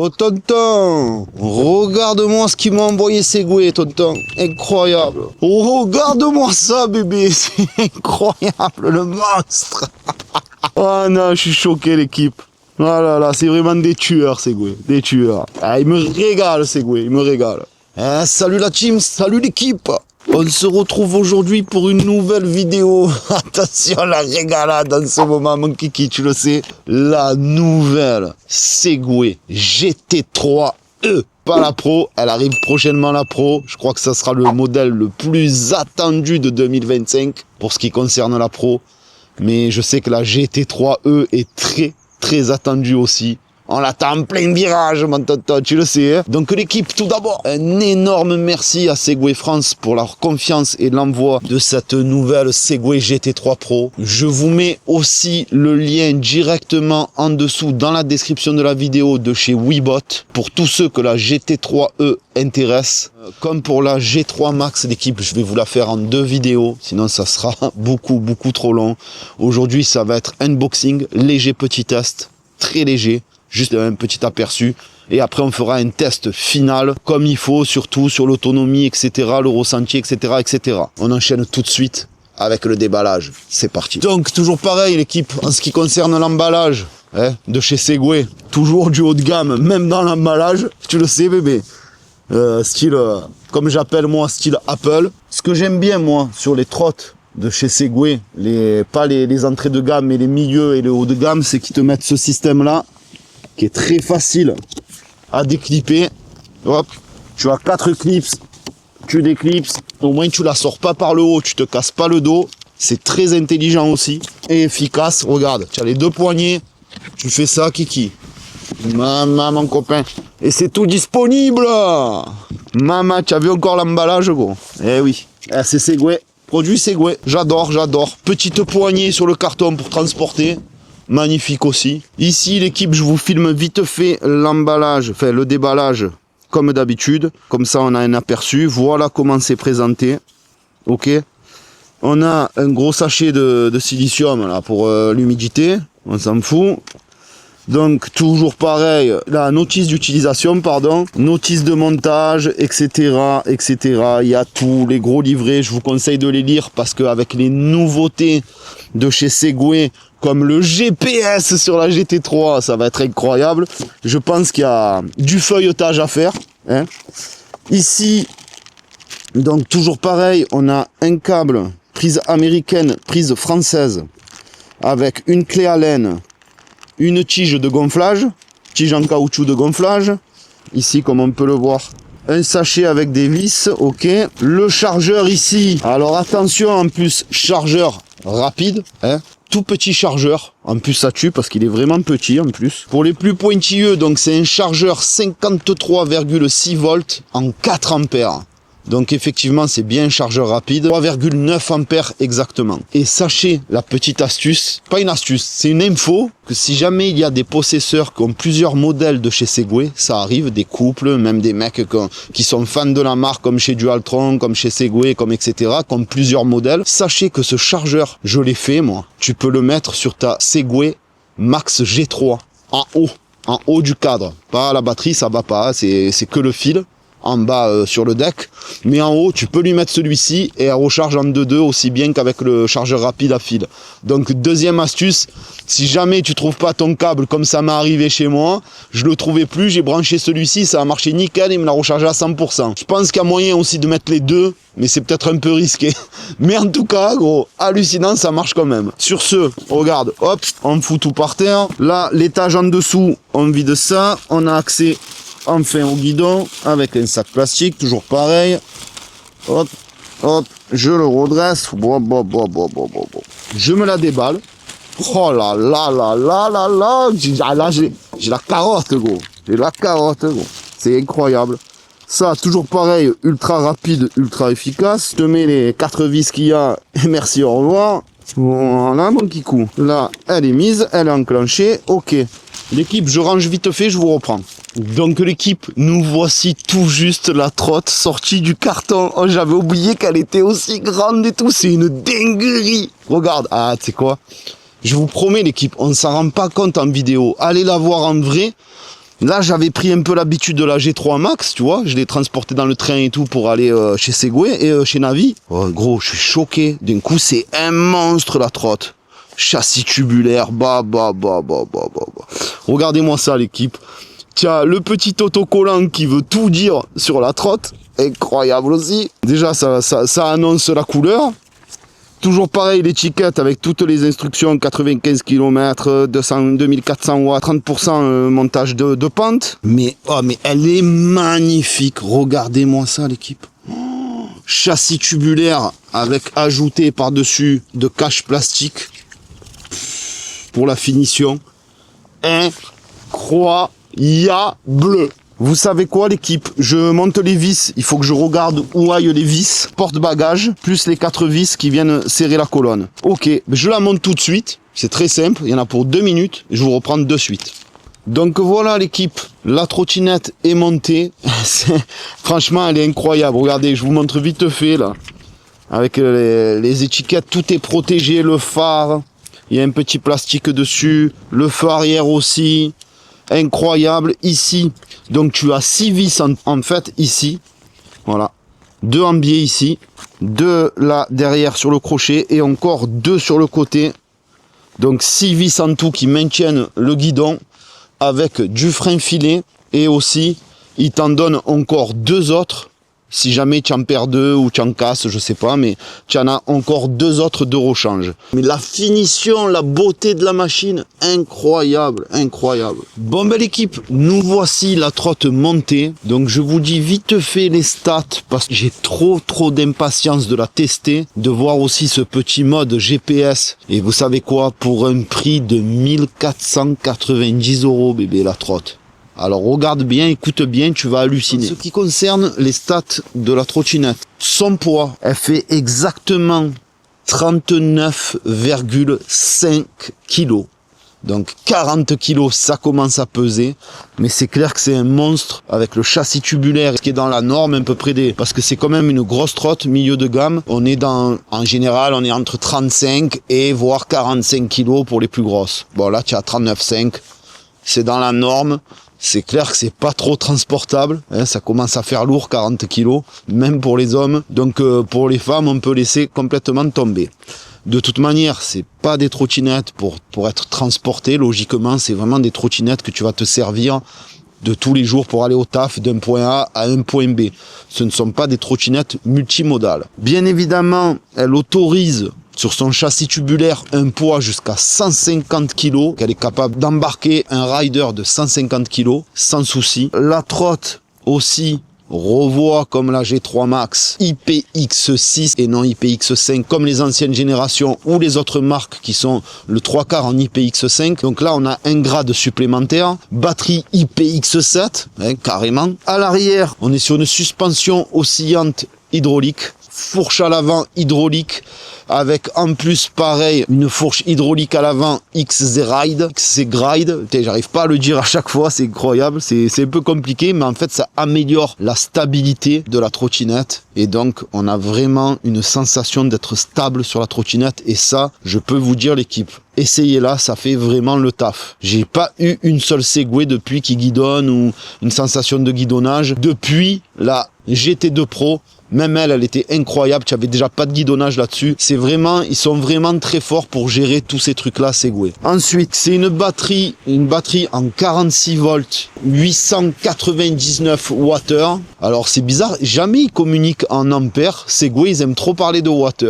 Oh tonton, regarde-moi ce qu'il m'a envoyé Segway, tonton, incroyable. Oh, regarde-moi ça bébé, c'est incroyable, le monstre. Oh non, je suis choqué l'équipe. Oh là là, c'est vraiment des tueurs Segway, des tueurs. Ah, il me régale Segway, il me régale. Hein, salut la team, salut l'équipe. On se retrouve aujourd'hui pour une nouvelle vidéo. Attention, la régalade en ce moment, mon kiki, tu le sais. La nouvelle Segway GT3E. Pas la Pro, elle arrive prochainement la Pro. Je crois que ça sera le modèle le plus attendu de 2025 pour ce qui concerne la Pro. Mais je sais que la GT3E est très attendue aussi. On l'attend en plein virage, mon tonton, tu le sais. Hein. Donc l'équipe, tout d'abord, un énorme merci à Segway France pour leur confiance et l'envoi de cette nouvelle Segway GT3 Pro. Je vous mets aussi le lien directement en dessous dans la description de la vidéo de chez Webot pour tous ceux que la GT3E intéresse. Comme pour la G3 Max, l'équipe, je vais vous la faire en 2 vidéos, sinon ça sera beaucoup trop long. Aujourd'hui, ça va être unboxing, léger petit test, très léger. Juste un petit aperçu. Et après, on fera un test final, comme il faut, surtout sur l'autonomie, etc., le ressenti, etc., etc. On enchaîne tout de suite avec le déballage. C'est parti. Donc, toujours pareil, l'équipe, en ce qui concerne l'emballage de chez Segway. Toujours du haut de gamme, même dans l'emballage. Tu le sais, bébé. Style, comme j'appelle moi, style Apple. Ce que j'aime bien, moi, sur les trottes de chez Segway, pas les entrées de gamme, mais les milieux et le haut de gamme, c'est qu'ils te mettent ce système-là, qui est très facile à déclipper. Hop, tu as 4 clips, tu déclipses, au moins tu la sors pas par le haut, tu te casses pas le dos. C'est très intelligent aussi et efficace. Regarde, tu as les 2 poignées, tu fais ça, kiki. Maman, mon copain, et c'est tout disponible. Maman, tu as vu encore l'emballage, gros? Eh oui, c'est Segway, produit Segway. J'adore. Petite poignée sur le carton pour transporter. Magnifique aussi. Ici, l'équipe, je vous filme vite fait l'emballage, enfin le déballage, comme d'habitude. Comme ça, on a un aperçu. Voilà comment c'est présenté. Ok. On a un gros sachet de silicium là pour l'humidité. On s'en fout. Donc, toujours pareil, la notice d'utilisation, pardon, notice de montage, etc., etc. Il y a tous les gros livrets. Je vous conseille de les lire parce qu'avec les nouveautés de chez Segway, comme le GPS sur la GT3, ça va être incroyable. Je pense qu'il y a du feuilletage à faire. Hein. Ici, donc toujours pareil, on a un câble, prise américaine, prise française, avec une clé Allen, une tige de gonflage, tige en caoutchouc de gonflage. Ici, comme on peut le voir, un sachet avec des vis, ok. Le chargeur ici, alors attention, en plus, chargeur rapide, hein. Tout petit chargeur, en plus ça tue parce qu'il est vraiment petit en plus. Pour les plus pointilleux, donc c'est un chargeur 53,6 volts en 4 ampères. Donc effectivement c'est bien un chargeur rapide, 3,9 ampères exactement. Et sachez la petite astuce, pas une astuce, c'est une info, que si jamais il y a des possesseurs qui ont plusieurs modèles de chez Segway, ça arrive, des couples, même des mecs qui sont fans de la marque comme chez Dualtron, comme chez Segway, comme etc., comme plusieurs modèles, sachez que ce chargeur, je l'ai fait moi, tu peux le mettre sur ta Segway Max G3, en haut du cadre, pas la batterie, ça va pas, c'est que le fil. En bas sur le deck, mais en haut tu peux lui mettre celui-ci et elle recharge en 2.2 aussi bien qu'avec le chargeur rapide à fil. Donc deuxième astuce, si jamais tu trouves pas ton câble comme ça m'est arrivé chez moi, je le trouvais plus, j'ai branché celui-ci, ça a marché nickel, il me l'a rechargé à 100%. Je pense qu'il y a moyen aussi de mettre les deux, mais c'est peut-être un peu risqué. Mais en tout cas, gros, hallucinant, ça marche quand même. Sur ce, regarde, hop, on fout tout par terre. Là, l'étage en dessous, on vide ça, on a accès enfin au guidon avec un sac plastique, toujours pareil. Hop, hop, je le redresse. Je me la déballe. Oh là là là là là là. Là, j'ai la carotte, gros. J'ai la carotte, gros. C'est incroyable. Ça, toujours pareil, ultra rapide, ultra efficace. Je te mets les 4 vis qu'il y a. Et merci, au revoir. Voilà, mon kikou. Là, elle est mise, elle est enclenchée. Ok. L'équipe, je range vite fait, je vous reprends. Donc l'équipe, nous voici tout juste la trotte sortie du carton. Oh, j'avais oublié qu'elle était aussi grande et tout. C'est une dinguerie. Regarde. Ah, tu sais quoi? Je vous promets l'équipe, on ne s'en rend pas compte en vidéo. Allez la voir en vrai. Là, j'avais pris un peu l'habitude de la G3 Max, tu vois. Je l'ai transporté dans le train et tout pour aller chez Segway et chez Navi. Oh, gros, je suis choqué. D'un coup, c'est un monstre, la trotte. Châssis tubulaire, Regardez-moi ça, l'équipe. Tiens, le petit autocollant qui veut tout dire sur la trotte. Incroyable aussi. Déjà, ça annonce la couleur. Toujours pareil, l'étiquette avec toutes les instructions, 95 km, 2400 watts, 30% montage de pente. Mais elle est magnifique. Regardez-moi ça, l'équipe. Oh, châssis tubulaire avec ajouté par-dessus de cache plastique pour la finition. Incroyable. Vous savez quoi, l'équipe? Je monte les vis, il faut que je regarde où aillent les vis porte-bagages, plus les 4 vis qui viennent serrer la colonne. Ok, je la monte tout de suite, c'est très simple, il y en a pour 2 minutes, je vous reprends de suite. Donc voilà, l'équipe, la trottinette est montée, franchement elle est incroyable, regardez, je vous montre vite fait là, avec les étiquettes, tout est protégé, le phare, il y a un petit plastique dessus, le feu arrière aussi. Incroyable ici, donc tu as 6 vis en fait ici, voilà, 2 en biais ici, 2 là derrière sur le crochet et encore 2 sur le côté, donc 6 vis en tout qui maintiennent le guidon avec du frein filet et aussi il t'en donne encore 2 autres si jamais tu en perds 2 ou tu en casses, je sais pas, mais tu en as encore 2 autres de rechange. Mais la finition, la beauté de la machine, incroyable, incroyable. Bon ben l'équipe, nous voici la trotte montée. Donc je vous dis vite fait les stats parce que j'ai trop d'impatience de la tester, de voir aussi ce petit mode GPS. Et vous savez quoi, pour un prix de 1490 € bébé la trotte. Alors regarde bien, écoute bien, tu vas halluciner. En ce qui concerne les stats de la trottinette, son poids, elle fait exactement 39,5 kg. Donc 40 kg, ça commence à peser. Mais c'est clair que c'est un monstre avec le châssis tubulaire qui est dans la norme à peu près parce que c'est quand même une grosse trotte, milieu de gamme. On est en général, on est entre 35 et voire 45 kg pour les plus grosses. Bon là, tu as 39,5. C'est dans la norme. C'est clair que c'est pas trop transportable, hein, ça commence à faire lourd, 40 kg, même pour les hommes. Donc pour les femmes, on peut laisser complètement tomber. De toute manière, c'est pas des trottinettes pour être transportées, logiquement, c'est vraiment des trottinettes que tu vas te servir de tous les jours pour aller au taf d'un point A à un point B. Ce ne sont pas des trottinettes multimodales. Bien évidemment, elle autorise sur son châssis tubulaire un poids jusqu'à 150 kg, qu'elle est capable d'embarquer un rider de 150 kg sans souci. La trotte aussi revoit comme la G3 Max IPX6 et non IPX5 comme les anciennes générations ou les autres marques qui sont le 3/4 en IPX5. Donc là on a un grade supplémentaire, batterie IPX7 hein, carrément. À l'arrière on est sur une suspension oscillante hydraulique, fourche à l'avant hydraulique avec en plus pareil une fourche hydraulique à l'avant XZ-Ride, XZ-Gride, j'arrive pas à le dire à chaque fois, c'est incroyable, c'est un peu compliqué mais en fait ça améliore la stabilité de la trottinette et donc on a vraiment une sensation d'être stable sur la trottinette et ça je peux vous dire l'équipe, essayez-la, ça fait vraiment le taf. J'ai pas eu une seule Segway depuis qui guidonne ou une sensation de guidonnage depuis la GT2 Pro. Même elle était incroyable, tu avais déjà pas de guidonnage là-dessus. C'est vraiment, ils sont vraiment très forts pour gérer tous ces trucs-là, Segway. Ensuite, c'est une batterie en 46 volts, 899 Wh. Alors c'est bizarre, jamais ils communiquent en ampères. Segway, ils aiment trop parler de watts.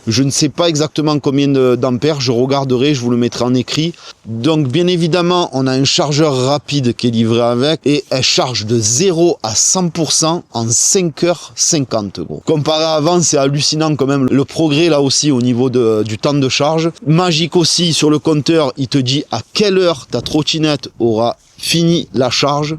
Je ne sais pas exactement combien d'ampères, je regarderai, je vous le mettrai en écrit. Donc bien évidemment, on a un chargeur rapide qui est livré avec et elle charge de 0 à 100% en 5h50. Gros. Comparé à avant, c'est hallucinant quand même le progrès là aussi au niveau du temps de charge. Magique aussi sur le compteur, il te dit à quelle heure ta trottinette aura fini la charge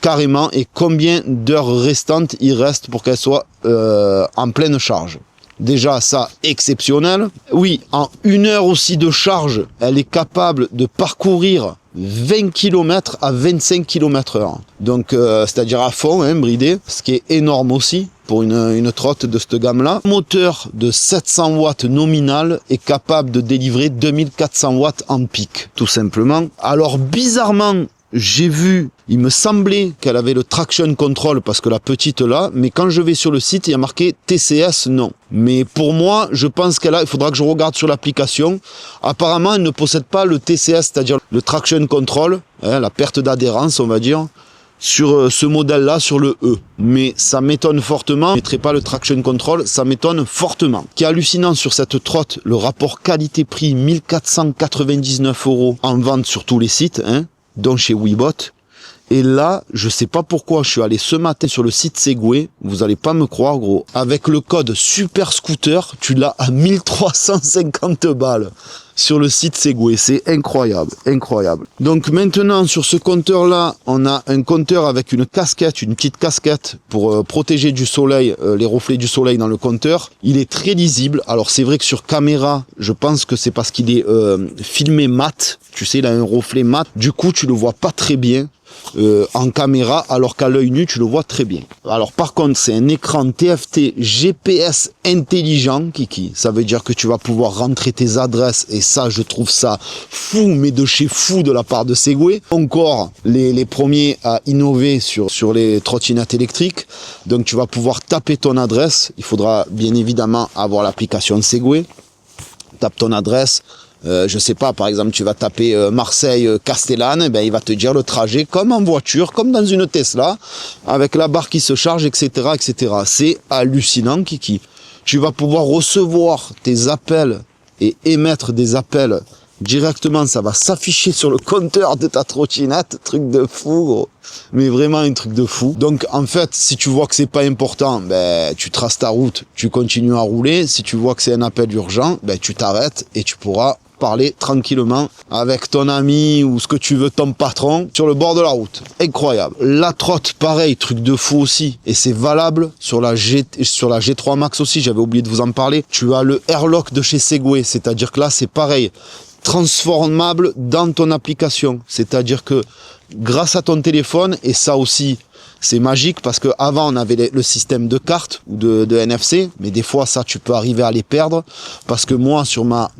carrément et combien d'heures restantes il reste pour qu'elle soit en pleine charge. Déjà ça exceptionnel. Oui, en 1 heure aussi de charge, elle est capable de parcourir 20 km à 25 km/h. Donc c'est-à-dire à fond, hein, bridé, ce qui est énorme aussi pour une trotte de cette gamme-là. Un moteur de 700 watts nominal est capable de délivrer 2400 watts en pic, tout simplement. Alors bizarrement, j'ai vu, il me semblait qu'elle avait le traction control parce que la petite là, mais quand je vais sur le site, il y a marqué TCS, non. Mais pour moi, je pense qu'elle a, il faudra que je regarde sur l'application. Apparemment, elle ne possède pas le TCS, c'est-à-dire le traction control, hein, la perte d'adhérence, on va dire, sur ce modèle-là, sur le E. Mais ça m'étonne fortement. Je ne mettrai pas le traction control, ça m'étonne fortement. Ce qui est hallucinant sur cette trotte, le rapport qualité-prix, 1499 € en vente sur tous les sites, hein, dont chez Webot. Et là, je sais pas pourquoi, je suis allé ce matin sur le site Segway, vous allez pas me croire gros, avec le code Super Scooter, tu l'as à 1350 balles sur le site Segway, c'est incroyable, incroyable. Donc maintenant sur ce compteur là, on a un compteur avec une casquette, une petite casquette pour protéger du soleil, les reflets du soleil dans le compteur. Il est très lisible, alors c'est vrai que sur caméra, je pense que c'est parce qu'il est filmé mat, tu sais, il a un reflet mat, du coup tu le vois pas très bien. En caméra, alors qu'à l'œil nu tu le vois très bien. Alors par contre c'est un écran TFT GPS intelligent, Kiki, ça veut dire que tu vas pouvoir rentrer tes adresses, et ça je trouve ça fou, mais de chez fou de la part de Segway. Encore les premiers à innover sur les trottinettes électriques. Donc tu vas pouvoir taper ton adresse, il faudra bien évidemment avoir l'application de Segway. Tape ton adresse. Je sais pas, par exemple, tu vas taper Marseille-Castellane, ben, il va te dire le trajet comme en voiture, comme dans une Tesla, avec la barre qui se charge, etc., etc. C'est hallucinant, Kiki. Tu vas pouvoir recevoir tes appels et émettre des appels directement, ça va s'afficher sur le compteur de ta trottinette, truc de fou, gros. Mais vraiment un truc de fou. Donc en fait, si tu vois que c'est pas important, ben tu traces ta route, tu continues à rouler. Si tu vois que c'est un appel urgent, ben tu t'arrêtes et tu pourras parler tranquillement avec ton ami ou ce que tu veux, ton patron, sur le bord de la route. Incroyable. La trotte, pareil, truc de fou aussi. Et c'est valable sur la G3 Max aussi, j'avais oublié de vous en parler. Tu as le Airlock de chez Segway, c'est-à-dire que là, c'est pareil. Transformable dans ton application. C'est-à-dire que grâce à ton téléphone, et ça aussi, c'est magique parce que avant on avait le système de cartes ou de NFC, mais des fois ça tu peux arriver à les perdre parce que moi sur ma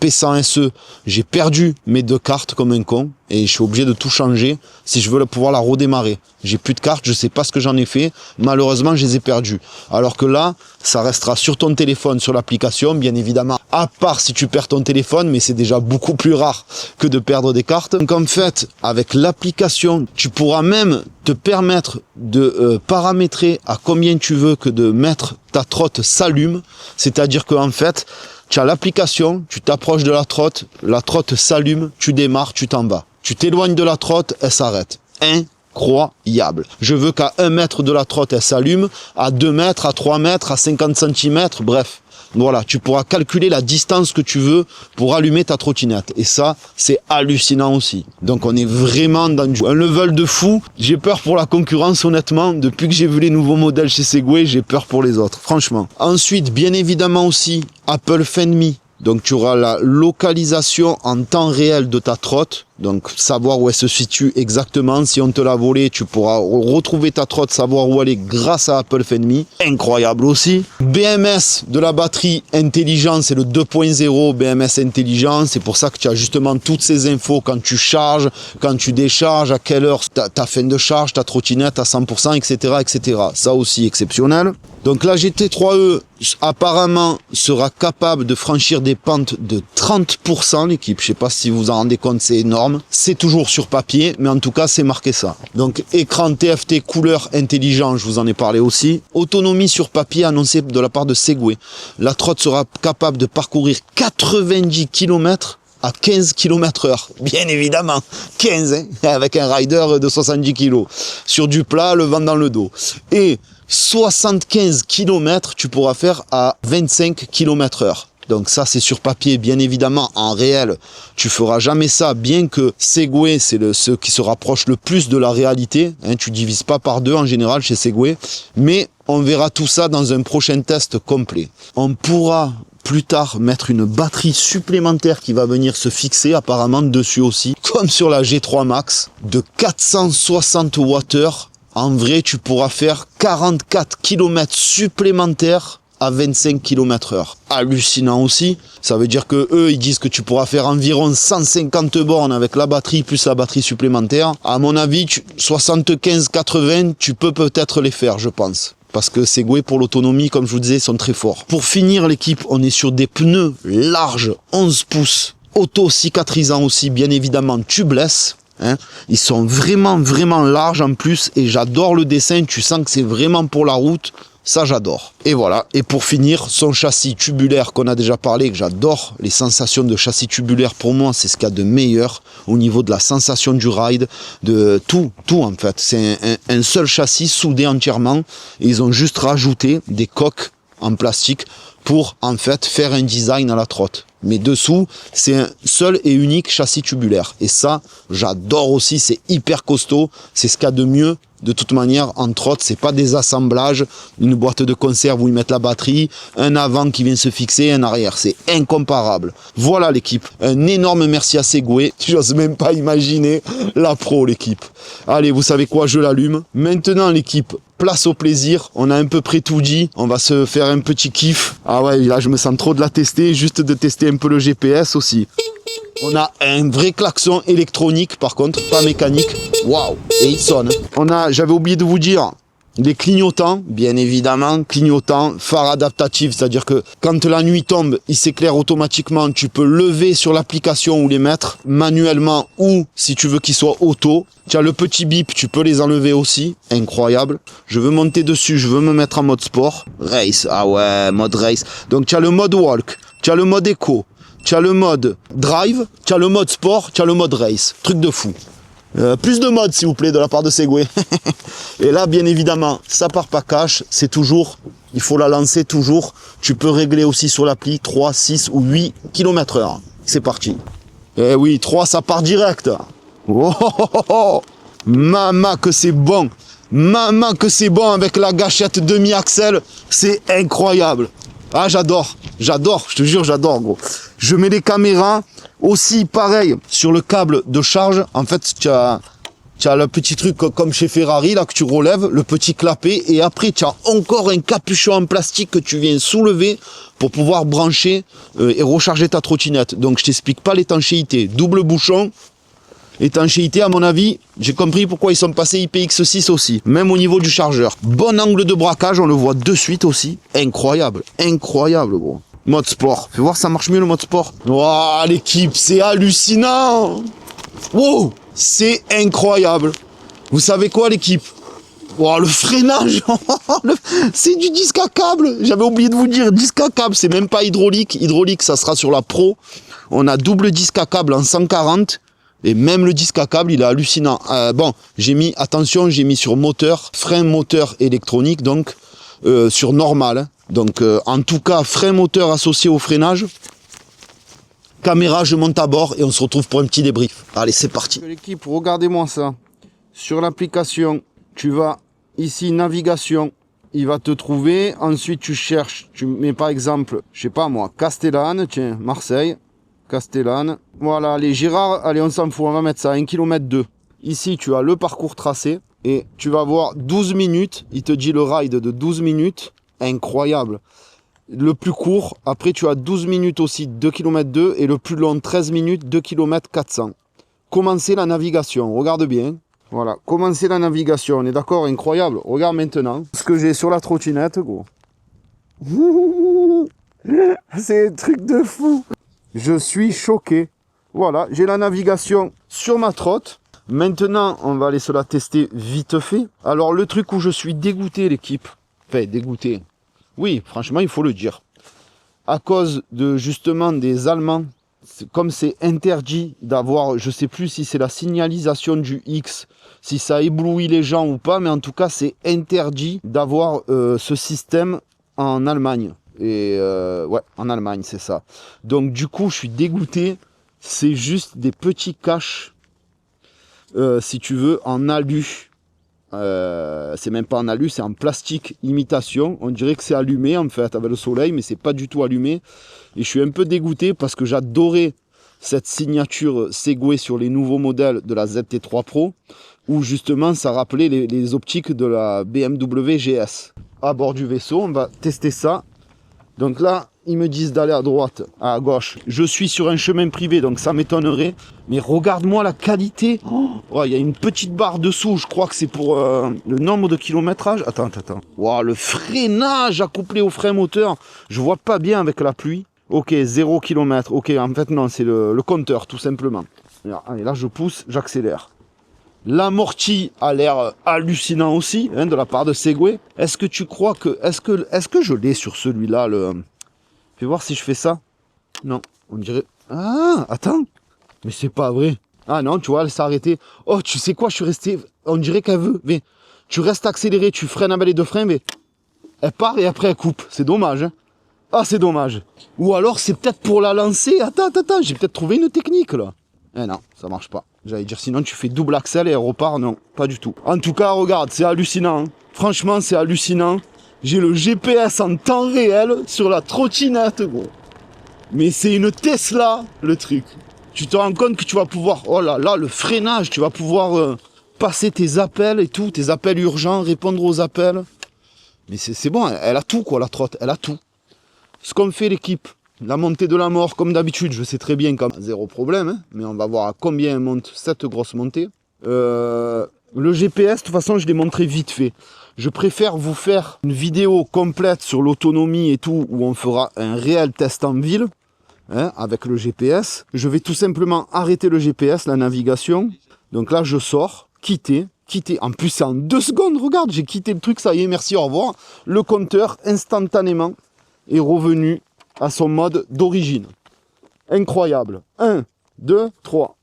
P100 SE j'ai perdu mes 2 cartes comme un con et je suis obligé de tout changer si je veux pouvoir la redémarrer. J'ai plus de cartes, je sais pas ce que j'en ai fait, malheureusement je les ai perdues. Alors que là, ça restera sur ton téléphone, sur l'application, bien évidemment, à part si tu perds ton téléphone, mais c'est déjà beaucoup plus rare que de perdre des cartes. Donc en fait, avec l'application, tu pourras même te permettre de paramétrer à combien tu veux que de mettre ta trotte s'allume, c'est-à-dire qu'en fait, tu as l'application, tu t'approches de la trotte s'allume, tu démarres, tu t'en vas. Tu t'éloignes de la trotte, elle s'arrête. Incroyable. Je veux qu'à 1 mètre de la trotte, elle s'allume, à 2 mètres, à 3 mètres, à 50 cm, bref. Voilà, tu pourras calculer la distance que tu veux pour allumer ta trottinette. Et ça, c'est hallucinant aussi. Donc on est vraiment dans un level de fou. J'ai peur pour la concurrence, honnêtement. Depuis que j'ai vu les nouveaux modèles chez Segway, j'ai peur pour les autres, franchement. Ensuite, bien évidemment aussi, Apple Find Me. Donc tu auras la localisation en temps réel de ta trotte, donc savoir où elle se situe exactement. Si on te l'a volée, tu pourras retrouver ta trotte, savoir où elle est grâce à Apple Find Me. Incroyable aussi. BMS de la batterie intelligente, c'est le 2.0 BMS intelligent. C'est pour ça que tu as justement toutes ces infos quand tu charges, quand tu décharges, à quelle heure ta fin de charge, ta trottinette à 100%, etc., etc. Ça aussi exceptionnel. Donc la GT3E apparemment sera capable de franchir des pentes de 30%, l'équipe. Je sais pas si vous vous en rendez compte, c'est énorme. C'est toujours sur papier, mais en tout cas c'est marqué ça. Donc écran TFT couleur intelligent, je vous en ai parlé aussi. Autonomie sur papier annoncée de la part de Segway. La trotte sera capable de parcourir 90 km à 15 km/h, bien évidemment, 15, hein, avec un rider de 70 kg, sur du plat, le vent dans le dos. Et 75 km, tu pourras faire à 25 km/h. Donc ça, c'est sur papier, bien évidemment. En réel, tu feras jamais ça, bien que Segway, c'est ce qui se rapproche le plus de la réalité. Hein, tu divises pas par 2 en général chez Segway. Mais on verra tout ça dans un prochain test complet. On pourra plus tard mettre une batterie supplémentaire qui va venir se fixer apparemment dessus aussi, comme sur la G3 Max, de 460 Wh. En vrai, tu pourras faire 44 km supplémentaires à 25 km/h. Hallucinant aussi. Ça veut dire que eux, ils disent que tu pourras faire environ 150 bornes avec la batterie plus la batterie supplémentaire. À mon avis, 75-80, tu peux peut-être les faire, je pense. Parce que Segway, pour l'autonomie, comme je vous disais, sont très forts. Pour finir l'équipe, on est sur des pneus larges, 11 pouces, auto-cicatrisants aussi, bien évidemment, tubeless. Hein, ils sont vraiment larges en plus et j'adore le dessin, tu sens que c'est vraiment pour la route, ça j'adore. Et voilà, et pour finir, son châssis tubulaire qu'on a déjà parlé, que j'adore, les sensations de châssis tubulaire pour moi c'est ce qu'il y a de meilleur au niveau de la sensation du ride, de tout en fait. C'est un seul châssis soudé entièrement et ils ont juste rajouté des coques en plastique pour en fait faire un design à la trotte. Mais dessous, c'est un seul et unique châssis tubulaire. Et ça, j'adore aussi, c'est hyper costaud. C'est ce qu'il y a de mieux. De toute manière, en trotte, c'est pas des assemblages, une boîte de conserve où ils mettent la batterie, un avant qui vient se fixer, un arrière. C'est incomparable. Voilà l'équipe. Un énorme merci à Segway. J'ose même pas imaginer la pro, l'équipe. Allez, vous savez quoi, je l'allume. Maintenant, l'équipe, place au plaisir. On a à peu près tout dit. On va se faire un petit kiff. Ah ouais, là, je me sens trop de la tester. Juste de tester un peu le GPS aussi. On a un vrai klaxon électronique par contre, pas mécanique. Waouh! Et il sonne. J'avais oublié de vous dire, les clignotants, bien évidemment, clignotants, phare adaptatif, c'est-à-dire que quand la nuit tombe, il s'éclaire automatiquement. Tu peux lever sur l'application ou les mettre manuellement ou si tu veux qu'ils soient auto. Tu as le petit bip, tu peux les enlever aussi. Incroyable. Je veux monter dessus, je veux me mettre en mode sport. Race, ah ouais, mode race. Donc tu as le mode walk, tu as le mode éco. Tu as le mode drive, tu as le mode sport, tu as le mode race. Truc de fou. Plus de modes, s'il vous plaît, de la part de Segway. Et là, bien évidemment, ça part pas cash. C'est toujours, il faut la lancer toujours. Tu peux régler aussi sur l'appli 3, 6 ou 8 km/h. C'est parti. Eh oui, 3, ça part direct. Oh, oh, oh, oh. Maman, que c'est bon. Maman, que c'est bon avec la gâchette demi-axel. C'est incroyable. Ah, j'adore, je te jure, j'adore, gros. Je mets les caméras aussi, pareil, sur le câble de charge. En fait, tu as le petit truc comme chez Ferrari, là, que tu relèves, le petit clapet. Et après, tu as encore un capuchon en plastique que tu viens soulever pour pouvoir brancher et recharger ta trottinette. Donc, je t'explique pas l'étanchéité. Double bouchon. Étanchéité, à mon avis, j'ai compris pourquoi ils sont passés IPX6 aussi. Même au niveau du chargeur. Bon angle de braquage, on le voit de suite aussi. Incroyable, incroyable, gros. Mode sport. Fais voir, ça marche mieux le mode sport. Waouh, l'équipe, c'est hallucinant. Wow, c'est incroyable. Vous savez quoi, l'équipe? Wow, le freinage. C'est du disque à câble. J'avais oublié de vous dire, disque à câble, c'est même pas hydraulique. Hydraulique, ça sera sur la Pro. On a double disque à câble en 140. Et même le disque à câble, il est hallucinant. Bon, j'ai mis sur moteur, frein moteur électronique, donc sur normal. Hein. Donc en tout cas, frein moteur associé au freinage. Caméra, je monte à bord et on se retrouve pour un petit débrief. Allez, c'est parti. L'équipe, regardez-moi ça. Sur l'application, tu vas ici, navigation, il va te trouver. Ensuite, tu cherches, tu mets par exemple, je sais pas moi, Castellane, tiens, Marseille. Castellane. Voilà, les Girard, allez, on s'en fout, on va mettre ça, 1 km 2. Ici, tu as le parcours tracé et tu vas voir 12 minutes. Il te dit le ride de 12 minutes. Incroyable. Le plus court, après, tu as 12 minutes aussi, 2 km 2 et le plus long, 13 minutes, 2 km 400. Commencer la navigation, regarde bien. Voilà, commencer la navigation, on est d'accord, incroyable. Regarde maintenant ce que j'ai sur la trottinette, gros. C'est un truc de fou. Je suis choqué. Voilà, j'ai la navigation sur ma trotte. Maintenant, on va aller se la tester vite fait. Alors, le truc où je suis dégoûté, l'équipe. Enfin, dégoûté. Oui, franchement, il faut le dire. À cause de, justement, des Allemands. Comme c'est interdit d'avoir, je sais plus si c'est la signalisation du X, si ça éblouit les gens ou pas, mais en tout cas, c'est interdit d'avoir ce système en Allemagne. Et ouais, en Allemagne, c'est ça. Donc du coup, je suis dégoûté. C'est juste des petits caches, si tu veux, en alu. C'est même pas en alu, c'est en plastique imitation. On dirait que c'est allumé en fait avec le soleil, mais c'est pas du tout allumé. Et je suis un peu dégoûté parce que j'adorais cette signature Segway sur les nouveaux modèles de la ZT3 Pro, où justement ça rappelait les optiques de la BMW GS. À bord du vaisseau, on va tester ça. Donc là, ils me disent d'aller à droite, à gauche. Je suis sur un chemin privé, donc ça m'étonnerait. Mais regarde-moi la qualité. Oh, il y a une petite barre dessous, je crois que c'est pour le nombre de kilométrage. Attends. Wow, le freinage accouplé au frein moteur. Je vois pas bien avec la pluie. Ok, 0 km. Ok, en fait non, c'est le compteur, tout simplement. Allez, là je pousse, j'accélère. L'amorti a l'air hallucinant aussi, hein, de la part de Segway. Est-ce que tu crois que... Est-ce que je l'ai sur celui-là, le... Fais voir si je fais ça. Non, on dirait... Ah, attends. Mais c'est pas vrai. Ah non, tu vois, elle s'est arrêtée. Oh, tu sais quoi, je suis resté... On dirait qu'elle veut. Mais tu restes accéléré, tu freines avec les deux freins, mais... Elle part et après elle coupe. C'est dommage, hein. Ah, c'est dommage. Ou alors, c'est peut-être pour la lancer. Attends. J'ai peut-être trouvé une technique, là. Eh non, ça marche pas. J'allais dire, sinon tu fais double axel et elle repart. Non, pas du tout. En tout cas, regarde, c'est hallucinant. Hein. Franchement, c'est hallucinant. J'ai le GPS en temps réel sur la trottinette, gros. Mais c'est une Tesla, le truc. Tu te rends compte que tu vas pouvoir... Oh là là, le freinage, tu vas pouvoir passer tes appels et tout, tes appels urgents, répondre aux appels. Mais c'est bon, elle a tout, quoi, la trotte. Elle a tout. Ce qu'on fait, l'équipe. La montée de la mort, comme d'habitude, je sais très bien quand zéro problème, hein, mais on va voir à combien elle monte cette grosse montée. Le GPS, de toute façon, je l'ai montré vite fait. Je préfère vous faire une vidéo complète sur l'autonomie et tout, où on fera un réel test en ville, hein, avec le GPS. Je vais tout simplement arrêter le GPS, la navigation. Donc là, je sors, quitter. En plus, c'est en 2 secondes, regarde, j'ai quitté le truc, ça y est, merci, au revoir. Le compteur, instantanément, est revenu à son mode d'origine. Incroyable. 1, 2, 3.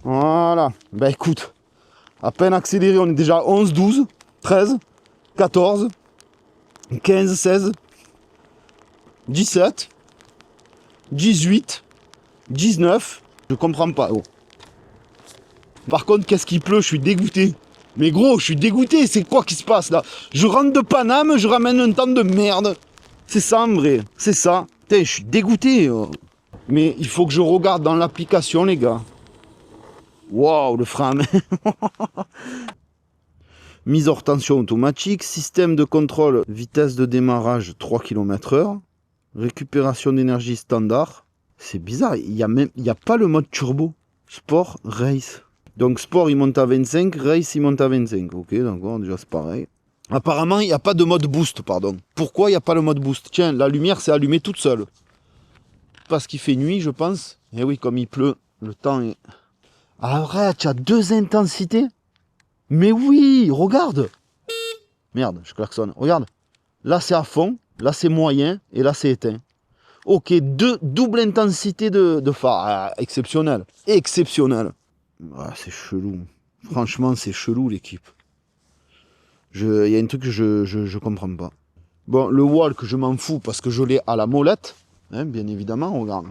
Voilà. Ben écoute, à peine accéléré, on est déjà à 11, 12, 13, 14, 15, 16, 17, 18, 19. Je comprends pas. Oh. Par contre, qu'est-ce qu'il pleut? Je suis dégoûté. Mais gros, je suis dégoûté. C'est quoi qui se passe là? Je rentre de Paname, je ramène un temps de merde. C'est ça en vrai. C'est ça. Putain, je suis dégoûté. Mais il faut que je regarde dans l'application, les gars. Waouh, le frein. Mise hors tension automatique, système de contrôle, vitesse de démarrage 3 km/h, récupération d'énergie standard. C'est bizarre, il n'y a pas le mode turbo. Sport, race. Donc sport, il monte à 25, race, il monte à 25. Ok, d'accord, déjà c'est pareil. Apparemment, il n'y a pas de mode boost, pardon. Pourquoi il n'y a pas le mode boost? Tiens, la lumière s'est allumée toute seule. Parce qu'il fait nuit, je pense. Et oui, comme il pleut, le temps est... Arrête, tu as 2 intensités? Mais oui, regarde. Merde, je klaxonne. Regarde. Là, c'est à fond. Là, c'est moyen. Et là, c'est éteint. Ok, double intensité de phare. Ah, exceptionnel. Exceptionnel. Ah, c'est chelou. Franchement, c'est chelou, l'équipe. Il y a un truc que je comprends pas. Bon, le walk, je m'en fous parce que je l'ai à la molette. Hein, bien évidemment, regarde.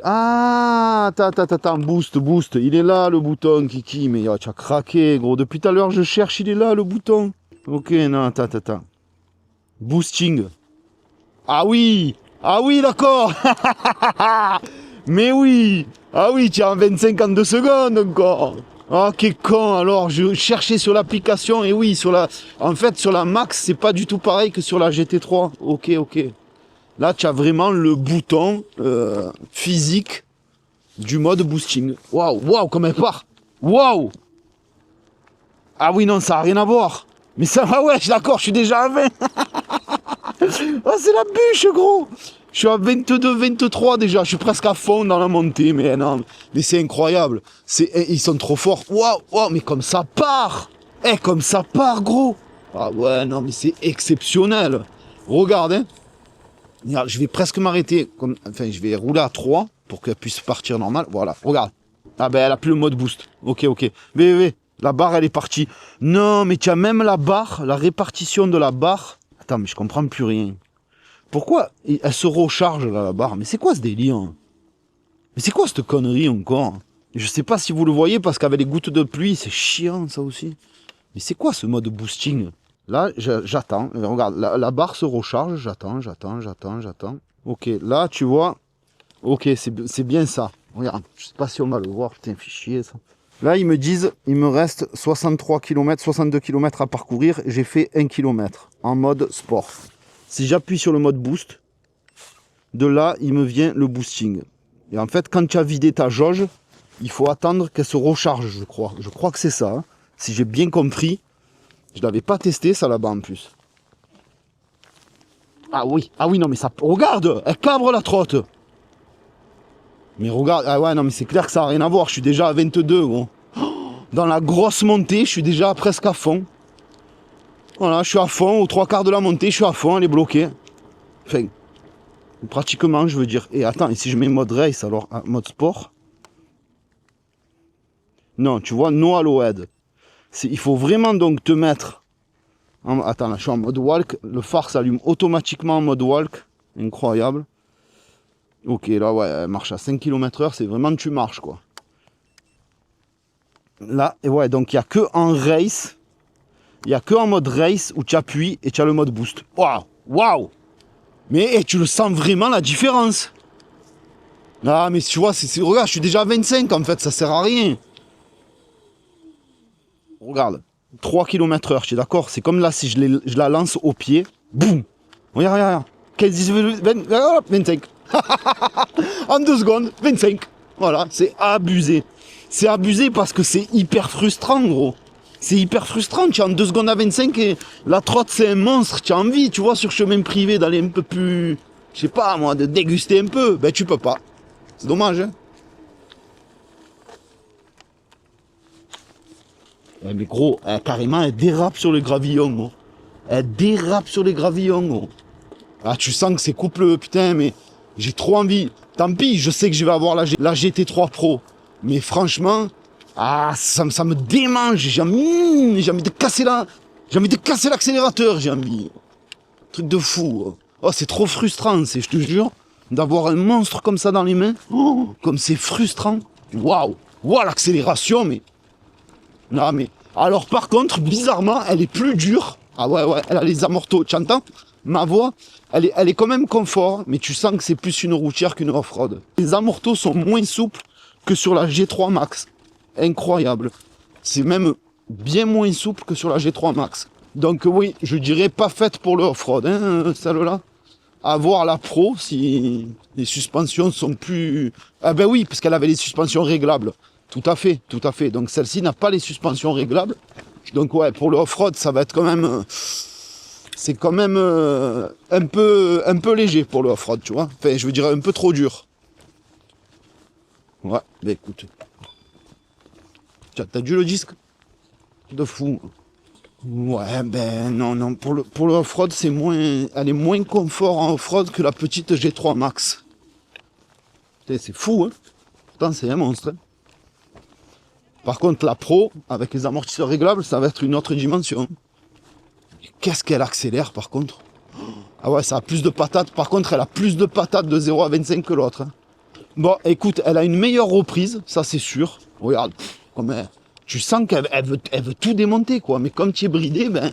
Ah, attends, boost. Il est là, le bouton, Kiki. Mais tu as craqué, gros. Depuis tout à l'heure, je cherche, il est là, le bouton. Ok, non, attends. Boosting. Ah oui, d'accord. Mais oui. Ah oui, tu es en 25 en 2 secondes encore. Ah, quel con, alors, je cherchais sur l'application, et oui, en fait, sur la Max, c'est pas du tout pareil que sur la GT3. Ok. Là, tu as vraiment le bouton physique du mode boosting. Waouh, comme elle part. Waouh. Ah oui, non, ça n'a rien à voir. Mais ça, ah ouais, d'accord, je suis déjà à 20. Ah, c'est la bûche, gros. Je suis à 22, 23 déjà. Je suis presque à fond dans la montée. Mais non, mais c'est incroyable. Ils sont trop forts. Waouh, mais comme ça part. Comme ça part, gros. Ah ouais, non, mais c'est exceptionnel. Regarde, hein. Regarde, je vais presque m'arrêter. Enfin, je vais rouler à 3 pour qu'elle puisse partir normal. Voilà, regarde. Ah ben, elle a plus le mode boost. Ok. VV, la barre, elle est partie. Non, mais tu as même la barre, la répartition de la barre. Attends, mais je comprends plus rien. Pourquoi elle se recharge, là, la barre? Mais c'est quoi ce délire? Mais c'est quoi cette connerie encore? Je sais pas si vous le voyez, parce qu'avec les gouttes de pluie, c'est chiant, ça aussi. Mais c'est quoi ce mode boosting? Là, j'attends. Regarde, la barre se recharge. J'attends. Ok, là, tu vois. Ok, c'est bien ça. Regarde, je sais pas si on va le voir. Putain, fait chier, ça. Là, ils me disent, il me reste 63 km, 62 km à parcourir. J'ai fait 1 km en mode sport. Si j'appuie sur le mode boost, de là, il me vient le boosting. Et en fait, quand tu as vidé ta jauge, il faut attendre qu'elle se recharge, je crois. Je crois que c'est ça, hein. Si j'ai bien compris. Je l'avais pas testé, ça, là-bas, en plus. Ah oui, non, mais ça... Regarde, elle cabre la trotte. Mais regarde, ah ouais, non, mais c'est clair que ça n'a rien à voir. Je suis déjà à 22, gros. Dans la grosse montée, je suis déjà presque à fond. Voilà, je suis à fond. Aux 3/4 de la montée, je suis à fond, elle est bloquée. Enfin, pratiquement, je veux dire. Et attends, et si je mets mode race, alors, mode sport? Non, tu vois, no halo head. Il faut vraiment donc te mettre... Attends, là, je suis en mode walk. Le phare s'allume automatiquement en mode walk. Incroyable. Ok, là, ouais, elle marche à 5 km/h. C'est vraiment tu marches, quoi. Là, et ouais, donc il n'y a que en race. Il n'y a que en mode race où tu appuies et tu as le mode boost. Waouh, waouh. Mais tu le sens vraiment la différence. Ah, mais tu vois, regarde, je suis déjà à 25 en fait, ça sert à rien. Regarde, 3 km/h, tu es d'accord? C'est comme là, si je la lance au pied, boum. Regarde, regarde, regarde. 25. En 2 secondes, 25. Voilà, c'est abusé. C'est abusé parce que c'est hyper frustrant, gros. C'est hyper frustrant, tu es en 2 secondes à 25 et la trotte c'est un monstre, tu as envie, tu vois, sur chemin privé d'aller un peu plus, je sais pas moi, de déguster un peu, ben tu peux pas. C'est dommage, hein. Ouais, mais gros, carrément, elle dérape sur les gravillons, gros. Elle dérape sur les gravillons, gros. Ah, tu sens que c'est couple, putain, mais j'ai trop envie. Tant pis, je sais que je vais avoir la GT3 Pro. Mais franchement, ça me démange. J'ai envie de casser j'ai envie de casser l'accélérateur, j'ai envie. Truc de fou. Oh, c'est trop frustrant, je te jure, d'avoir un monstre comme ça dans les mains. Oh, comme c'est frustrant. Waouh, waouh, l'accélération, mais... Non, mais... Alors, par contre, bizarrement, elle est plus dure. Ah ouais, elle a les amortos. Tu entends? Ma voix, elle est quand même confort, mais tu sens que c'est plus une routière qu'une off-road. Les amortos sont moins souples que sur la G3 Max. Incroyable. C'est même bien moins souple que sur la G3 Max. Donc oui, je dirais pas faite pour le off-road, hein, celle-là. À voir la Pro, si les suspensions sont plus... Ah ben oui, parce qu'elle avait les suspensions réglables. Tout à fait, tout à fait. Donc celle-ci n'a pas les suspensions réglables. Donc ouais, pour le off-road, ça va être quand même... C'est quand même un peu léger pour le off-road, tu vois. Enfin, je veux dire un peu trop dur. Ouais, bah écoute. T'as vu le disque? De fou. Ouais, ben non, pour le off-road, elle est moins confort en off-road que la petite G3 Max. C'est fou, hein. Pourtant, c'est un monstre. Hein. Par contre, la Pro, avec les amortisseurs réglables, ça va être une autre dimension. Qu'est-ce qu'elle accélère, par contre? Ah ouais, ça a plus de patates. Par contre, elle a plus de patates de 0 à 25 que l'autre. Hein. Bon, écoute, elle a une meilleure reprise, ça c'est sûr. Regarde, tu sens qu'elle veut tout démonter, quoi. Mais comme tu es bridé, ben,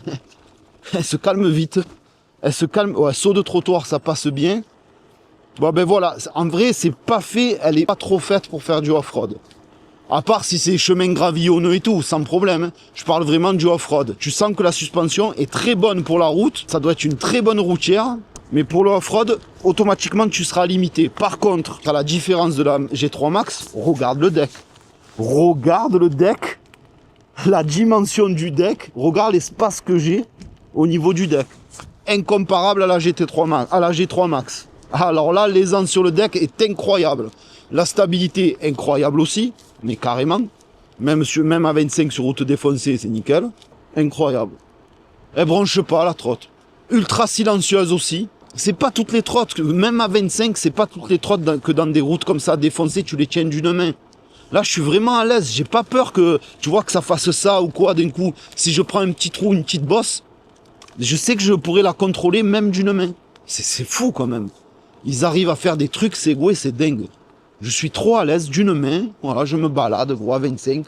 elle se calme vite. Elle se calme. Ouais, saut de trottoir, ça passe bien. Bon, ben voilà. En vrai, c'est pas fait. Elle est pas trop faite pour faire du off-road. À part si c'est chemin gravillonneux et tout, sans problème. Hein. Je parle vraiment du off-road. Tu sens que la suspension est très bonne pour la route. Ça doit être une très bonne routière. Mais pour le off-road, automatiquement, tu seras limité. Par contre, à la différence de la G3 Max, regarde le deck. Regarde le deck. La dimension du deck. Regarde l'espace que j'ai au niveau du deck. Incomparable à la GT3 Max, à la G3 Max. Alors là, l'aisance sur le deck est incroyable. La stabilité, incroyable aussi. Mais carrément. Même à 25 sur route défoncée, c'est nickel. Incroyable. Elle bronche pas, la trotte. Ultra silencieuse aussi. C'est pas toutes les trottes, même à 25, c'est pas toutes les trottes que dans des routes comme ça défoncées, tu les tiens d'une main. Là, je suis vraiment à l'aise. J'ai pas peur que, tu vois, que ça fasse ça ou quoi d'un coup. Si je prends un petit trou, une petite bosse, je sais que je pourrais la contrôler même d'une main. C'est fou quand même. Ils arrivent à faire des trucs, c'est dingue. Je suis trop à l'aise d'une main. Voilà, je me balade, gros, à 25.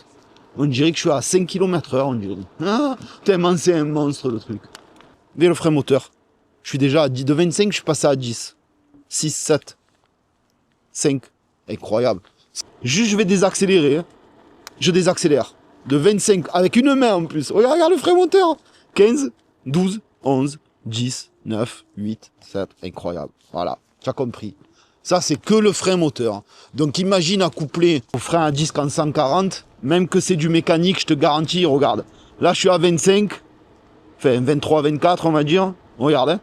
On dirait que je suis à 5 km/h, on dirait. Ah, tellement c'est un monstre, le truc. Mais le frein moteur. Je suis déjà à 10. De 25, je suis passé à 10. 6, 7. 5. Incroyable. Juste, je vais désaccélérer. Hein. Je désaccélère. De 25, avec une main en plus. Regarde le frein moteur. 15, 12, 11, 10, 9, 8, 7. Incroyable. Voilà. Tu as compris. Ça, c'est que le frein moteur. Donc, imagine accoupler au frein à disque en 140, même que c'est du mécanique, je te garantis, regarde. Là, je suis à 25, enfin 23, 24, on va dire. Regarde, hein.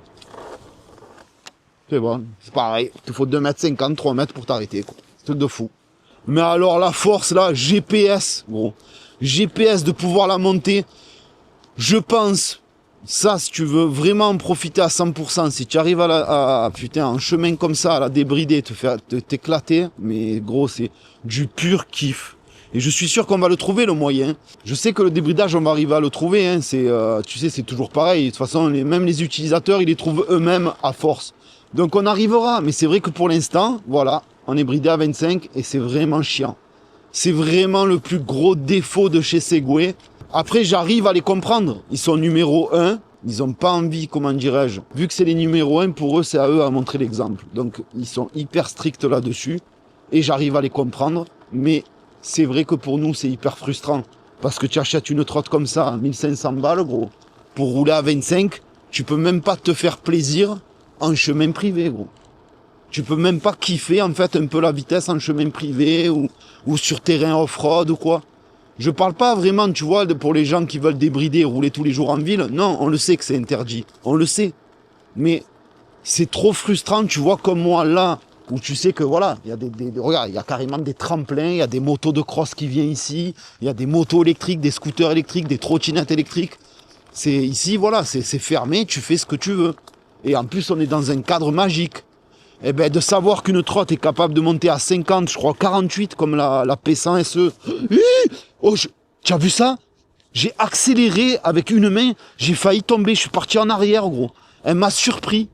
C'est bon, c'est pareil. Il te faut 2,50 m, 3 mètres pour t'arrêter, quoi. C'est un truc de fou. Mais alors, la force, là, GPS, gros. GPS de pouvoir la monter. Je pense, ça, si tu veux vraiment en profiter à 100%, si tu arrives putain, en chemin comme ça, à la débrider, t'éclater, mais gros, c'est du pur kiff. Et je suis sûr qu'on va le trouver, le moyen. Je sais que le débridage, on va arriver à le trouver, hein. Tu sais, c'est toujours pareil. De toute façon, même les utilisateurs, ils les trouvent eux-mêmes à force. Donc on arrivera, mais c'est vrai que pour l'instant, voilà, on est bridé à 25 et c'est vraiment chiant. C'est vraiment le plus gros défaut de chez Segway. Après, j'arrive à les comprendre. Ils sont numéro 1. Ils n'ont pas envie, comment dirais-je. Vu que c'est les numéros 1, pour eux, c'est à eux à montrer l'exemple. Donc, ils sont hyper stricts là-dessus. Et j'arrive à les comprendre. Mais c'est vrai que pour nous, c'est hyper frustrant. Parce que tu achètes une trotte comme ça à 1500 balles, gros. Pour rouler à 25, tu peux même pas te faire plaisir en chemin privé, gros. Tu peux même pas kiffer, en fait, un peu la vitesse en chemin privé ou sur terrain off-road ou quoi. Je parle pas vraiment, tu vois, pour les gens qui veulent débrider et rouler tous les jours en ville. Non, on le sait que c'est interdit. On le sait. Mais c'est trop frustrant, tu vois, comme moi, là, où tu sais que, voilà, il y a regarde, il y a carrément des tremplins, il y a des motos de cross qui viennent ici, il y a des motos électriques, des scooters électriques, des trottinettes électriques. C'est ici, voilà, c'est fermé, tu fais ce que tu veux. Et en plus, on est dans un cadre magique. Eh ben, de savoir qu'une trotte est capable de monter à 50, je crois 48, comme la P100 SE. Oh, tu as vu ça? J'ai accéléré avec une main, j'ai failli tomber, je suis parti en arrière, gros. Elle m'a surpris.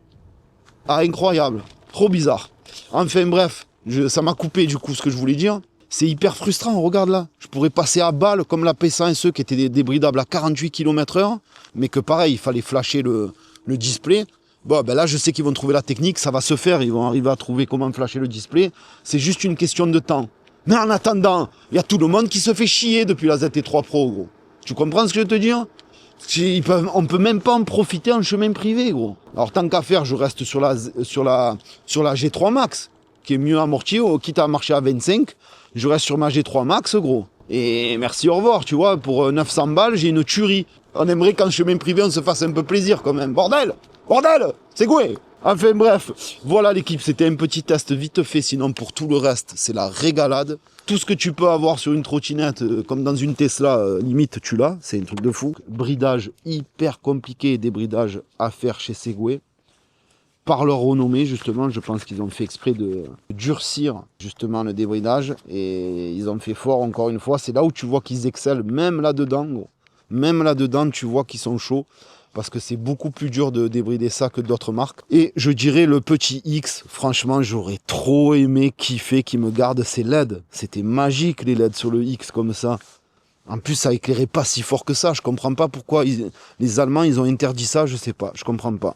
Ah, incroyable. Trop bizarre. Enfin, bref, ça m'a coupé, du coup, ce que je voulais dire. C'est hyper frustrant, regarde là. Je pourrais passer à balle comme la P100 SE qui était débridable à 48 km/h, mais que pareil, il fallait flasher le display. Bon, ben là, je sais qu'ils vont trouver la technique, ça va se faire, ils vont arriver à trouver comment flasher le display. C'est juste une question de temps. Mais en attendant, il y a tout le monde qui se fait chier depuis la ZT3 Pro, gros. Tu comprends ce que je veux te dire? On peut même pas en profiter en chemin privé, gros. Alors, tant qu'à faire, je reste sur la G3 Max, qui est mieux amortie, quitte à marcher à 25, je reste sur ma G3 Max, gros. Et merci, au revoir, tu vois, pour 900 balles, j'ai une tuerie. On aimerait qu'en chemin privé, on se fasse un peu plaisir, quand même. Bordel, c'est quoi? Enfin bref, voilà l'équipe, c'était un petit test vite fait, sinon pour tout le reste, c'est la régalade. Tout ce que tu peux avoir sur une trottinette, comme dans une Tesla, limite tu l'as, c'est un truc de fou. Bridage hyper compliqué, débridage à faire chez Segway. Par leur renommée, justement, je pense qu'ils ont fait exprès de durcir justement le débridage, et ils ont fait fort encore une fois. C'est là où tu vois qu'ils excellent, même là-dedans, gros. Même là-dedans, tu vois qu'ils sont chauds. Parce que c'est beaucoup plus dur de débrider ça que d'autres marques. Et je dirais le petit X, franchement, j'aurais trop aimé kiffer qu'ils me gardent ces LED. C'était magique les LED sur le X comme ça. En plus, ça éclairait pas si fort que ça. Je comprends pas pourquoi les Allemands, ils ont interdit ça, je sais pas. Je comprends pas.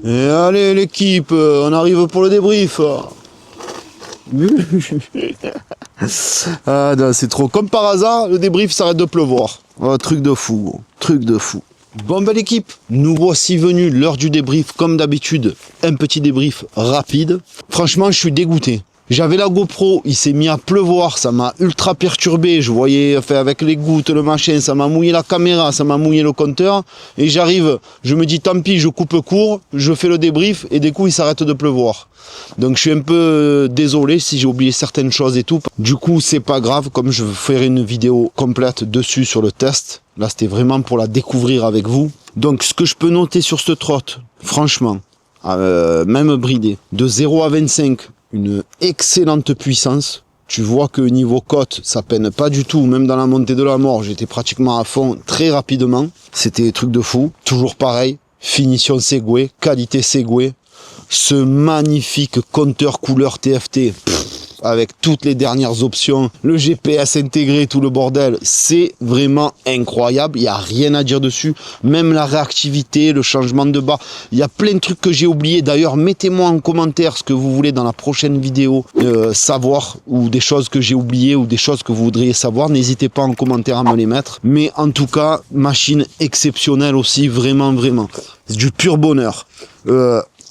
Et allez l'équipe, on arrive pour le débrief. Ah non, c'est trop. Comme par hasard, le débrief s'arrête de pleuvoir. Oh, truc de fou, gros. Truc de fou. Bon ben l'équipe, nous voici venus, l'heure du débrief, comme d'habitude, un petit débrief rapide. Franchement, je suis dégoûté. J'avais la GoPro, il s'est mis à pleuvoir, ça m'a ultra perturbé, je voyais, enfin, avec les gouttes, le machin, ça m'a mouillé la caméra, ça m'a mouillé le compteur, et j'arrive, je me dis tant pis, je coupe court, je fais le débrief, et du coup il s'arrête de pleuvoir. Donc je suis un peu désolé si j'ai oublié certaines choses et tout. Du coup c'est pas grave, comme je ferai une vidéo complète dessus sur le test. Là c'était vraiment pour la découvrir avec vous. Donc ce que je peux noter sur ce trotte, franchement, même bridé, de 0 à 25, une excellente puissance. Tu vois que niveau côte, ça peine pas du tout, même dans la montée de la mort, j'étais pratiquement à fond très rapidement. C'était des trucs de fou. Toujours pareil, finition Segway, qualité Segway. Ce magnifique compteur couleur TFT, avec toutes les dernières options, le GPS intégré, tout le bordel, c'est vraiment incroyable, il n'y a rien à dire dessus, même la réactivité, le changement de barre, il y a plein de trucs que j'ai oubliés. D'ailleurs, mettez-moi en commentaire ce que vous voulez dans la prochaine vidéo savoir, ou des choses que j'ai oubliées, ou des choses que vous voudriez savoir, n'hésitez pas en commentaire à me les mettre. Mais en tout cas, machine exceptionnelle aussi, vraiment, vraiment. C'est du pur bonheur.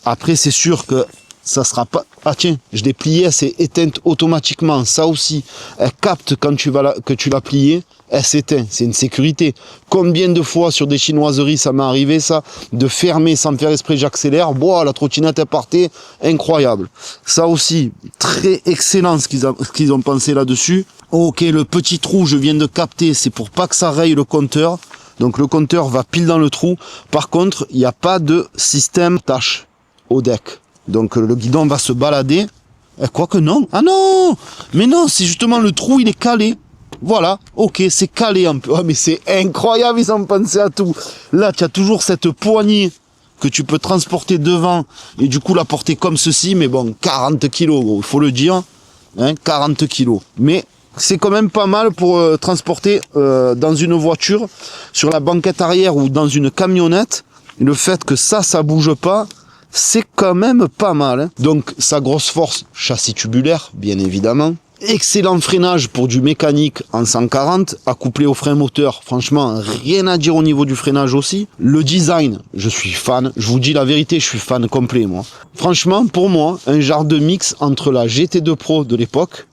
Après, c'est sûr que ça sera pas... Ah tiens, je l'ai pliée, elle s'est éteinte automatiquement. Ça aussi, elle capte quand que tu l'as pliée, elle s'éteint. C'est une sécurité. Combien de fois sur des chinoiseries ça m'est arrivé ça, de fermer sans faire exprès, j'accélère, boah, la trottinette est partie, incroyable. Ça aussi, très excellent ce qu'ils ont pensé là-dessus. Ok, le petit trou, je viens de capter, c'est pour pas que ça raye le compteur. Donc le compteur va pile dans le trou. Par contre, il n'y a pas de système tâche au deck. Donc le guidon va se balader. Quoique non. Ah non. Mais non, c'est justement le trou, il est calé. Voilà, ok, c'est calé un peu. Oh, mais c'est incroyable, ils ont pensé à tout. Là, tu as toujours cette poignée que tu peux transporter devant et du coup la porter comme ceci. Mais bon, 40 kilos, gros, il faut le dire. Hein, 40 kilos. Mais c'est quand même pas mal pour transporter dans une voiture, sur la banquette arrière ou dans une camionnette. Le fait que ça bouge pas, c'est quand même pas mal. Hein. Donc sa grosse force, châssis tubulaire, bien évidemment. Excellent freinage pour du mécanique en 140, accouplé au frein moteur. Franchement, rien à dire au niveau du freinage aussi. Le design, je suis fan. Je vous dis la vérité, je suis fan complet, moi. Franchement, pour moi, un genre de mix entre la GT2 Pro de l'époque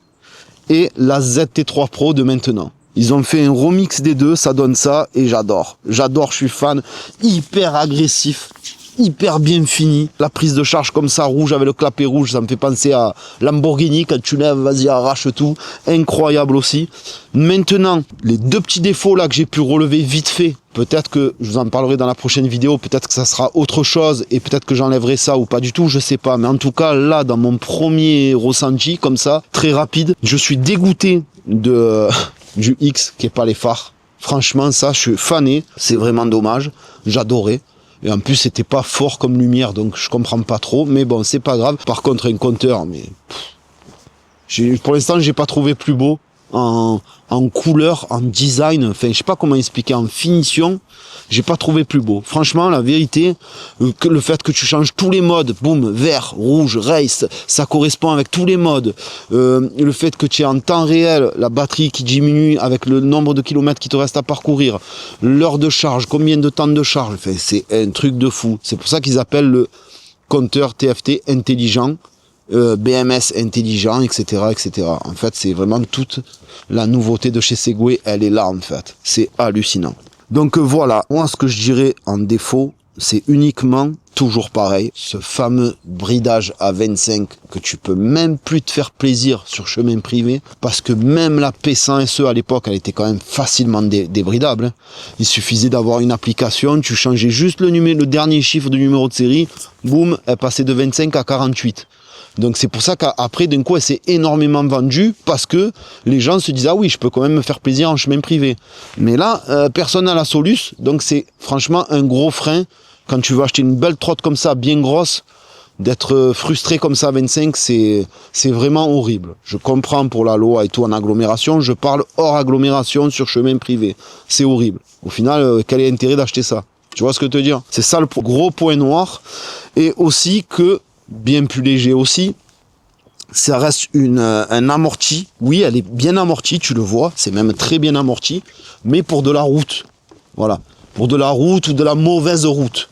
et la ZT3 Pro de maintenant. Ils ont fait un remix des deux, ça donne ça, et j'adore. J'adore, je suis fan. Hyper agressif. Hyper bien fini, la prise de charge comme ça, rouge avec le clapet rouge, ça me fait penser à Lamborghini, quand tu lèves, vas-y, arrache tout, incroyable aussi. Maintenant, les deux petits défauts là que j'ai pu relever vite fait, peut-être que je vous en parlerai dans la prochaine vidéo, peut-être que ça sera autre chose, et peut-être que j'enlèverai ça ou pas du tout, je sais pas, mais en tout cas, là, dans mon premier ressenti, comme ça, très rapide, je suis dégoûté du X qui est pas les phares. Franchement, ça, je suis fané, c'est vraiment dommage, j'adorais. Et en plus, c'était pas fort comme lumière, donc je comprends pas trop. Mais bon, c'est pas grave. Par contre, un compteur, mais pour l'instant, j'ai pas trouvé plus beau en couleur, en design. Enfin, je sais pas comment expliquer, en finition. J'ai pas trouvé plus beau. Franchement, la vérité, que le fait que tu changes tous les modes, boum, vert, rouge, race, ça correspond avec tous les modes. Le fait que tu es en temps réel, la batterie qui diminue avec le nombre de kilomètres qui te reste à parcourir, l'heure de charge, combien de temps de charge, enfin, c'est un truc de fou. C'est pour ça qu'ils appellent le compteur TFT intelligent, BMS intelligent, etc., etc. En fait, c'est vraiment toute la nouveauté de chez Segway, elle est là, en fait. C'est hallucinant. Donc voilà, moi ce que je dirais en défaut, c'est uniquement, toujours pareil, ce fameux bridage à 25 que tu peux même plus te faire plaisir sur chemin privé, parce que même la P100 SE à l'époque, elle était quand même facilement débridable. Hein. Il suffisait d'avoir une application, tu changeais juste le dernier chiffre de numéro de série, boum, elle passait de 25 à 48. Donc c'est pour ça qu'après, d'un coup, elle s'est énormément vendue parce que les gens se disent « Ah oui, je peux quand même me faire plaisir en chemin privé. » Mais là, personne n'a la soluce. Donc c'est franchement un gros frein. Quand tu veux acheter une belle trotte comme ça, bien grosse, d'être frustré comme ça à 25, c'est vraiment horrible. Je comprends pour la loi et tout en agglomération. Je parle hors agglomération sur chemin privé. C'est horrible. Au final, quel est l'intérêt d'acheter ça? Tu vois ce que je veux te dire? C'est ça le gros point noir. Et aussi que... bien plus léger aussi, ça reste un amorti, oui elle est bien amortie, tu le vois, c'est même très bien amorti, mais pour de la route, voilà, pour de la route ou de la mauvaise route,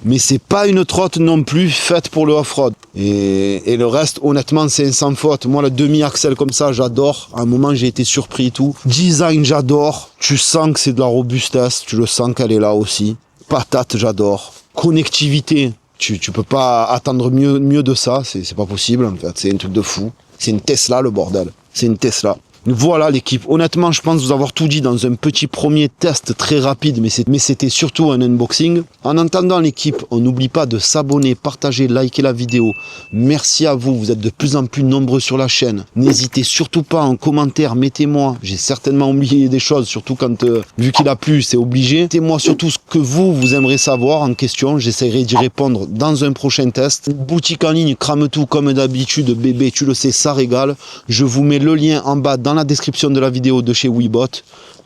mais c'est pas une trotte non plus faite pour le off-road, et le reste honnêtement c'est sans faute. Moi le demi-axel comme ça j'adore, à un moment j'ai été surpris et tout, design j'adore, tu sens que c'est de la robustesse, tu le sens qu'elle est là aussi, patate j'adore, connectivité, tu peux pas attendre mieux de ça, c'est pas possible en fait, c'est un truc de fou. C'est une Tesla le bordel, c'est une Tesla. Voilà l'équipe, honnêtement je pense vous avoir tout dit dans un petit premier test très rapide, mais c'était surtout un unboxing. En attendant l'équipe, on n'oublie pas de s'abonner, partager, liker la vidéo. Merci à vous, vous êtes de plus en plus nombreux sur la chaîne. N'hésitez surtout pas en commentaire, mettez-moi, j'ai certainement oublié des choses, surtout quand, vu qu'il a plu, c'est obligé. Mettez-moi surtout ce que vous aimeriez savoir en question, j'essaierai d'y répondre dans un prochain test. Boutique en ligne, crame tout comme d'habitude, bébé, tu le sais, ça régale. Je vous mets le lien en bas dans la description de la vidéo de chez Webot,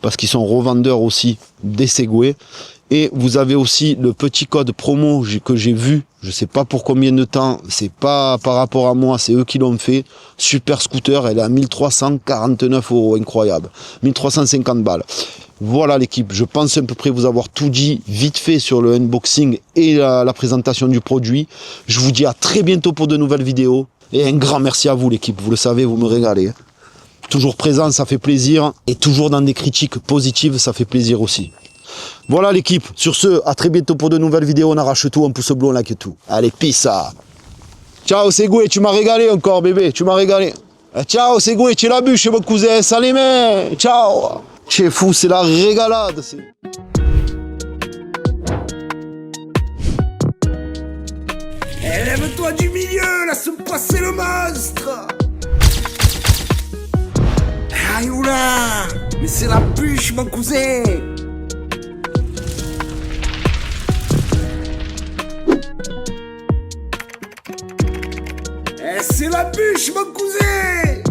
parce qu'ils sont revendeurs aussi des Segway. Et vous avez aussi le petit code promo que j'ai vu, je sais pas pour combien de temps, c'est pas par rapport à moi, c'est eux qui l'ont fait. Super scooter, elle est à 1349 €, incroyable. 1350 balles. Voilà l'équipe, je pense à peu près vous avoir tout dit vite fait sur le unboxing et la présentation du produit. Je vous dis à très bientôt pour de nouvelles vidéos. Et un grand merci à vous l'équipe, vous le savez, vous me régalez. Toujours présent, ça fait plaisir. Et toujours dans des critiques positives, ça fait plaisir aussi. Voilà l'équipe, sur ce, à très bientôt pour de nouvelles vidéos. On arrache tout, un pouce bleu, on like et tout. Allez, peace. Ciao Segoué, tu m'as régalé encore bébé, tu m'as régalé. Ciao Segoué, tu es la bûche mon cousin, ça les mains. Ciao. Tu es fou, c'est la régalade. Lève-toi du milieu, laisse passer le monstre. Aïe oula, mais c'est la bûche mon cousin. C'est la bûche mon cousin.